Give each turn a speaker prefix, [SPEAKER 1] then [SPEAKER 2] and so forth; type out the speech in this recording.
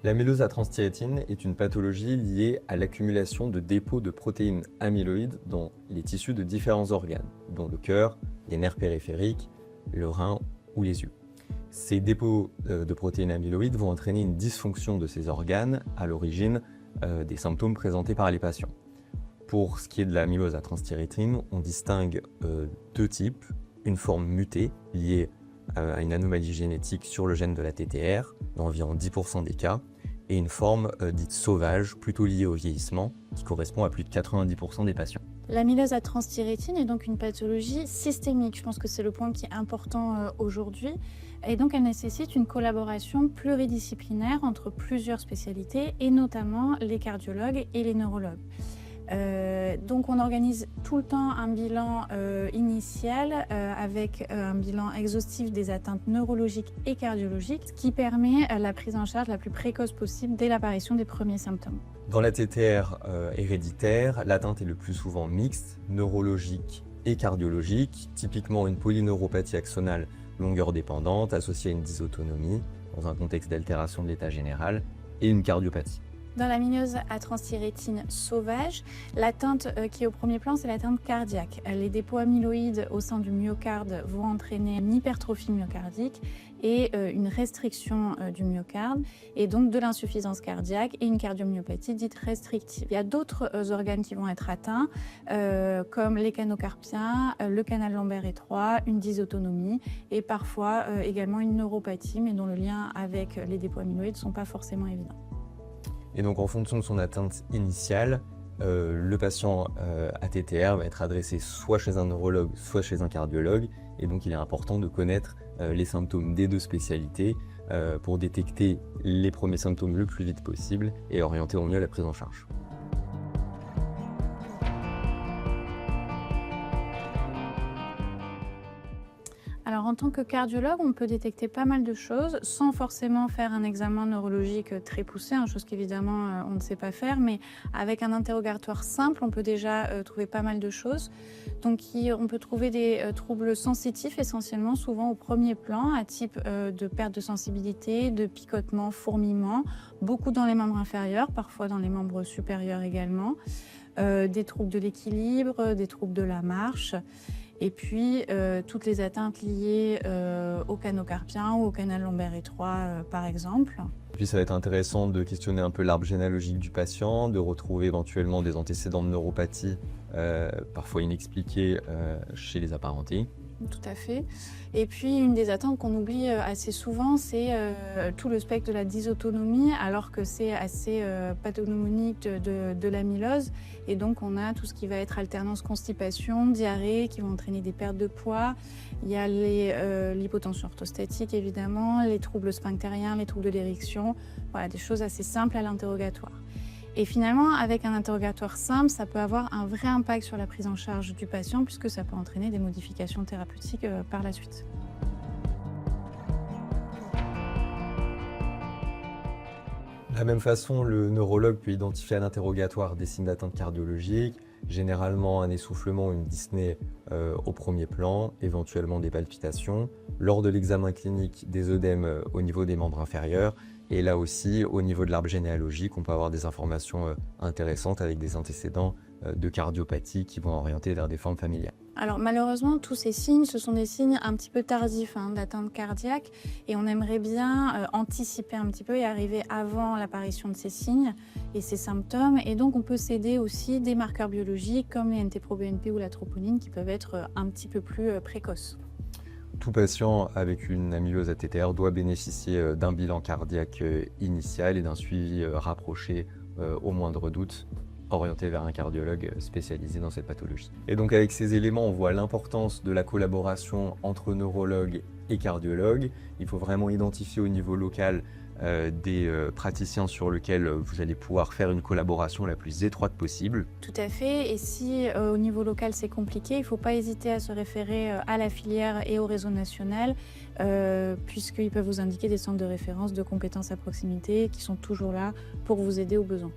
[SPEAKER 1] L'amylose à transthyrétine est une pathologie liée à l'accumulation de dépôts de protéines amyloïdes dans les tissus de différents organes, dont le cœur, les nerfs périphériques, le rein ou les yeux. Ces dépôts de protéines amyloïdes vont entraîner une dysfonction de ces organes à l'origine des symptômes présentés par les patients. Pour ce qui est de l'amylose à transthyrétine, on distingue deux types, une forme mutée liée à une anomalie génétique sur le gène de la TTR, dans environ 10% des cas, et une forme dite sauvage, plutôt liée au vieillissement, qui correspond à plus de 90% des patients.
[SPEAKER 2] L'amylose à transthyrétine est donc une pathologie systémique. Je pense que c'est le point qui est important aujourd'hui. Et donc, elle nécessite une collaboration pluridisciplinaire entre plusieurs spécialités, et notamment les cardiologues et les neurologues. Donc on organise tout le temps un bilan initial avec un bilan exhaustif des atteintes neurologiques et cardiologiques, ce qui permet la prise en charge la plus précoce possible dès l'apparition des premiers symptômes.
[SPEAKER 1] Dans la TTR héréditaire, l'atteinte est le plus souvent mixte, neurologique et cardiologique, typiquement une polyneuropathie axonale longueur dépendante associée à une dysautonomie dans un contexte d'altération de l'état général et une cardiopathie.
[SPEAKER 2] Dans l'amylose à transthyrétine sauvage, l'atteinte qui est au premier plan, c'est l'atteinte cardiaque. Les dépôts amyloïdes au sein du myocarde vont entraîner une hypertrophie myocardique et une restriction du myocarde, et donc de l'insuffisance cardiaque et une cardiomyopathie dite restrictive. Il y a d'autres organes qui vont être atteints, comme les canaux carpiens, le canal lombaire étroit, une dysautonomie et parfois également une neuropathie, mais dont le lien avec les dépôts amyloïdes ne sont pas forcément évidents.
[SPEAKER 1] Et donc en fonction de son atteinte initiale, le patient ATTR va être adressé soit chez un neurologue, soit chez un cardiologue. Et donc il est important de connaître les symptômes des deux spécialités pour détecter les premiers symptômes le plus vite possible et orienter au mieux la prise en charge.
[SPEAKER 2] Alors en tant que cardiologue, on peut détecter pas mal de choses sans forcément faire un examen neurologique très poussé, chose qu'évidemment on ne sait pas faire, mais avec un interrogatoire simple, on peut déjà trouver pas mal de choses. Donc on peut trouver des troubles sensitifs essentiellement, souvent au premier plan, à type de perte de sensibilité, de picotement, fourmillement, beaucoup dans les membres inférieurs, parfois dans les membres supérieurs également, des troubles de l'équilibre, des troubles de la marche. Et puis, toutes les atteintes liées au canaux carpien ou au canal lombaire étroit, par exemple.
[SPEAKER 1] Puis ça va être intéressant de questionner un peu l'arbre généalogique du patient, de retrouver éventuellement des antécédents de neuropathie, parfois inexpliqués chez les apparentés.
[SPEAKER 2] Tout à fait. Et puis, une des atteintes qu'on oublie assez souvent, c'est tout le spectre de la dysautonomie, alors que c'est assez pathognomonique de l'amylose. Et donc, on a tout ce qui va être alternance constipation, diarrhée, qui vont entraîner des pertes de poids. Il y a l'hypotension orthostatique, évidemment, les troubles sphinctériens, les troubles de l'érection. Voilà, des choses assez simples à l'interrogatoire. Et finalement, avec un interrogatoire simple, ça peut avoir un vrai impact sur la prise en charge du patient, puisque ça peut entraîner des modifications thérapeutiques par la suite.
[SPEAKER 1] De la même façon, le neurologue peut identifier à l'interrogatoire des signes d'atteinte cardiologique, généralement un essoufflement, une dyspnée au premier plan, éventuellement des palpitations. Lors de l'examen clinique, des œdèmes au niveau des membres inférieurs. Et là aussi, au niveau de l'arbre généalogique, on peut avoir des informations intéressantes avec des antécédents de cardiopathie qui vont orienter vers des formes familiales.
[SPEAKER 2] Alors malheureusement, tous ces signes, ce sont des signes un petit peu tardifs d'atteinte cardiaque, et on aimerait bien anticiper un petit peu et arriver avant l'apparition de ces signes et ces symptômes. Et donc on peut s'aider aussi des marqueurs biologiques comme les NT-proBNP ou la troponine qui peuvent être un petit peu plus précoces.
[SPEAKER 1] Tout patient avec une amylose ATTR doit bénéficier d'un bilan cardiaque initial et d'un suivi rapproché au moindre doute, orienté vers un cardiologue spécialisé dans cette pathologie. Et donc avec ces éléments, on voit l'importance de la collaboration entre neurologues et cardiologues. Il faut vraiment identifier au niveau local des praticiens sur lesquels vous allez pouvoir faire une collaboration la plus étroite possible.
[SPEAKER 2] Tout à fait, et si au niveau local c'est compliqué, il ne faut pas hésiter à se référer à la filière et au réseau national, puisqu'ils peuvent vous indiquer des centres de référence de compétences à proximité qui sont toujours là pour vous aider au besoin.